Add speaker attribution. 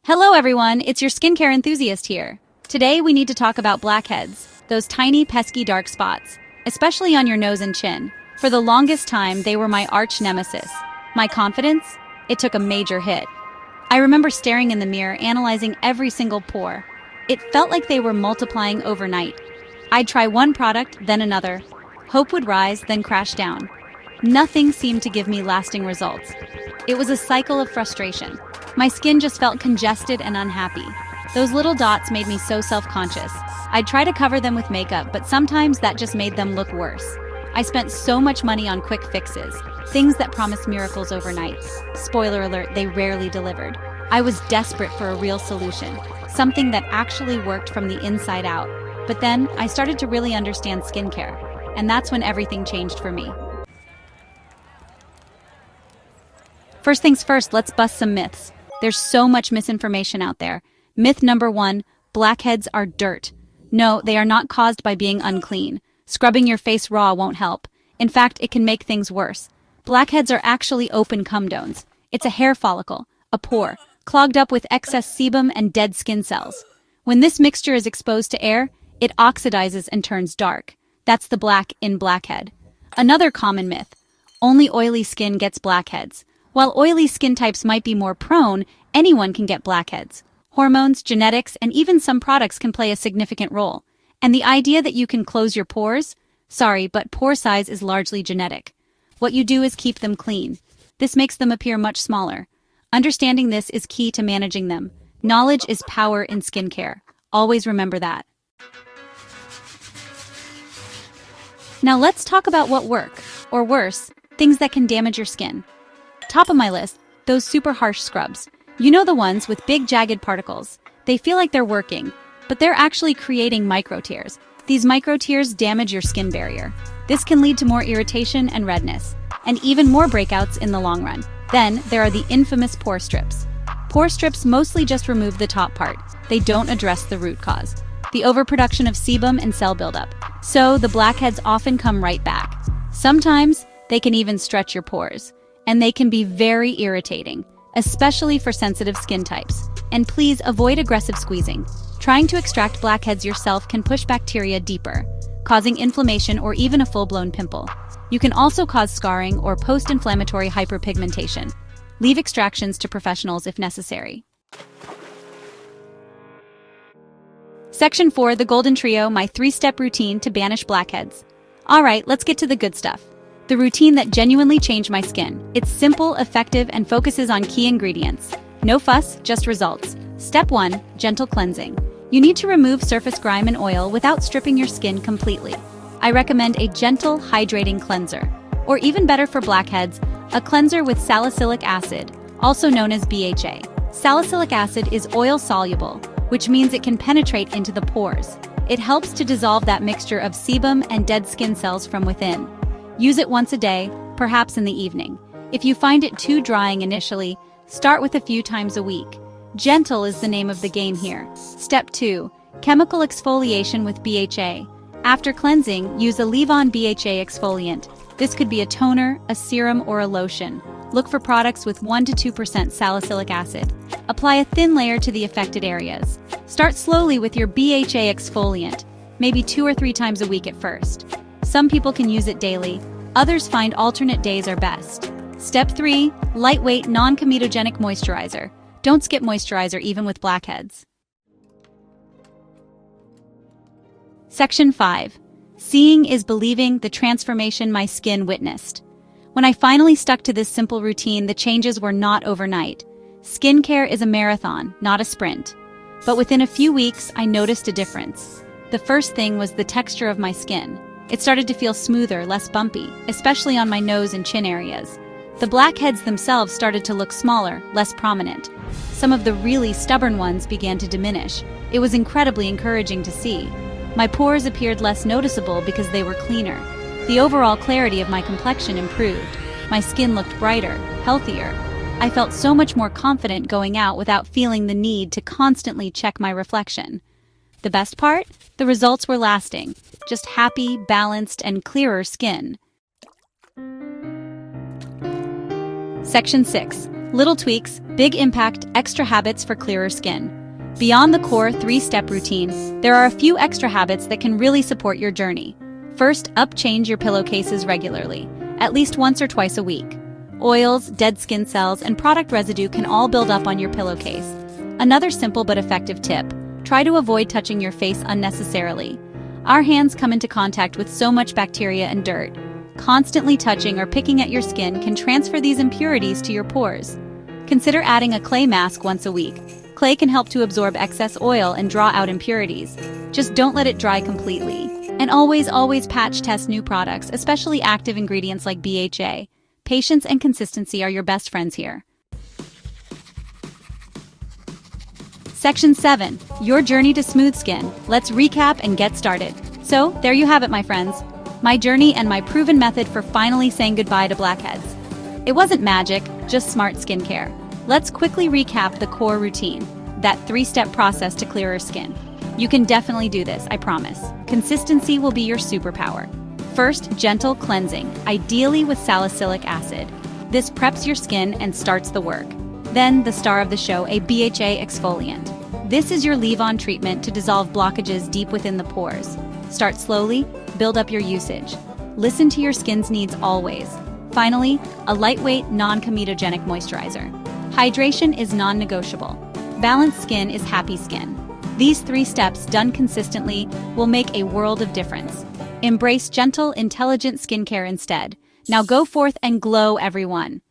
Speaker 1: Hello everyone, it's your skincare enthusiast here. Today we need to talk about blackheads, those tiny pesky dark spots, especially on your nose and chin. For the longest time, they were my arch nemesis. My confidence? It took a major hit. I remember staring in the mirror, analyzing every single pore. It felt like they were multiplying overnight. I'd try one product, then another. Hope would rise, then crash down. Nothing seemed to give me lasting results. It was a cycle of frustration. My skin just felt congested and unhappy. Those little dots made me so self-conscious. I'd try to cover them with makeup, but sometimes that just made them look worse. I spent so much money on quick fixes, things that promised miracles overnight. Spoiler alert, they rarely delivered. I was desperate for a real solution, something that actually worked from the inside out. But then, I started to really understand skincare, and that's when everything changed for me. First things first, let's bust some myths. There's so much misinformation out there. Myth number 1, blackheads are dirt. No, they are not caused by being unclean. Scrubbing your face raw won't help. In fact, it can make things worse. Blackheads are actually open comedones. It's a hair follicle, a pore, clogged up with excess sebum and dead skin cells. When this mixture is exposed to air, it oxidizes and turns dark. That's the black in blackhead. Another common myth, only oily skin gets blackheads. While oily skin types might be more prone, anyone can get blackheads. Hormones, genetics, and even some products can play a significant role. And the idea that you can close your pores? Sorry, but pore size is largely genetic. What you do is keep them clean. This makes them appear much smaller. Understanding this is key to managing them. Knowledge is power in skincare. Always remember that. Now let's talk about what work, or worse, things that can damage your skin. Top of my list, those super harsh scrubs. You know the ones with big jagged particles. They feel like they're working, but they're actually creating micro tears. These micro tears damage your skin barrier. This can lead to more irritation and redness, and even more breakouts in the long run. Then, there are the infamous pore strips. Pore strips mostly just remove the top part. They don't address the root cause, the overproduction of sebum and cell buildup. So, the blackheads often come right back. Sometimes, they can even stretch your pores. And they can be very irritating, especially for sensitive skin types. And please avoid aggressive squeezing. Trying to extract blackheads yourself can push bacteria deeper, causing inflammation or even a full-blown pimple. You can also cause scarring or post-inflammatory hyperpigmentation. Leave extractions to professionals if necessary. Section 4, the Golden Trio, my 3-step routine to banish blackheads. Alright, let's get to the good stuff. The routine that genuinely changed my skin. It's simple, effective, and focuses on key ingredients. No fuss, just results. Step 1, gentle cleansing. You need to remove surface grime and oil without stripping your skin completely. I recommend a gentle, hydrating cleanser. Or even better for blackheads, a cleanser with salicylic acid, also known as BHA. Salicylic acid is oil-soluble, which means it can penetrate into the pores. It helps to dissolve that mixture of sebum and dead skin cells from within. Use it once a day, perhaps in the evening. If you find it too drying initially, start with a few times a week. Gentle is the name of the game here. Step 2, chemical exfoliation with BHA. After cleansing, use a leave-on BHA exfoliant. This could be a toner, a serum, or a lotion. Look for products with 1 to 2% salicylic acid. Apply a thin layer to the affected areas. Start slowly with your BHA exfoliant, maybe 2 or 3 times a week at first. Some people can use it daily, others find alternate days are best. Step 3, lightweight, non-comedogenic moisturizer. Don't skip moisturizer even with blackheads. Section 5, seeing is believing, the transformation my skin witnessed. When I finally stuck to this simple routine, the changes were not overnight. Skincare is a marathon, not a sprint. But within a few weeks, I noticed a difference. The first thing was the texture of my skin. It started to feel smoother, less bumpy, especially on my nose and chin areas. The blackheads themselves started to look smaller, less prominent. Some of the really stubborn ones began to diminish. It was incredibly encouraging to see. My pores appeared less noticeable because they were cleaner. The overall clarity of my complexion improved. My skin looked brighter, healthier. I felt so much more confident going out without feeling the need to constantly check my reflection. The best part? The results were lasting. Just happy, balanced, and clearer skin. Section 6. Little tweaks, big impact, extra habits for clearer skin. Beyond the core 3-step routine, there are a few extra habits that can really support your journey. First, change your pillowcases regularly, at least once or twice a week. Oils, dead skin cells, and product residue can all build up on your pillowcase. Another simple but effective tip: try to avoid touching your face unnecessarily. Our hands come into contact with so much bacteria and dirt. Constantly touching or picking at your skin can transfer these impurities to your pores. Consider adding a clay mask once a week. Clay can help to absorb excess oil and draw out impurities. Just don't let it dry completely. And always patch test new products, especially active ingredients like BHA. Patience and consistency are your best friends here. Section 7. Your journey to smooth skin. Let's recap and get started. So, there you have it, my friends. My journey and my proven method for finally saying goodbye to blackheads. It wasn't magic, just smart skincare. Let's quickly recap the core routine, that 3-step process to clearer skin. You can definitely do this, I promise. Consistency will be your superpower. First, gentle cleansing, ideally with salicylic acid. This preps your skin and starts the work. Then, the star of the show, a BHA exfoliant. This is your leave-on treatment to dissolve blockages deep within the pores. Start slowly, build up your usage. Listen to your skin's needs always. Finally, a lightweight, non-comedogenic moisturizer. Hydration is non-negotiable. Balanced skin is happy skin. These 3 steps done consistently will make a world of difference. Embrace gentle, intelligent skincare instead. Now go forth and glow, everyone.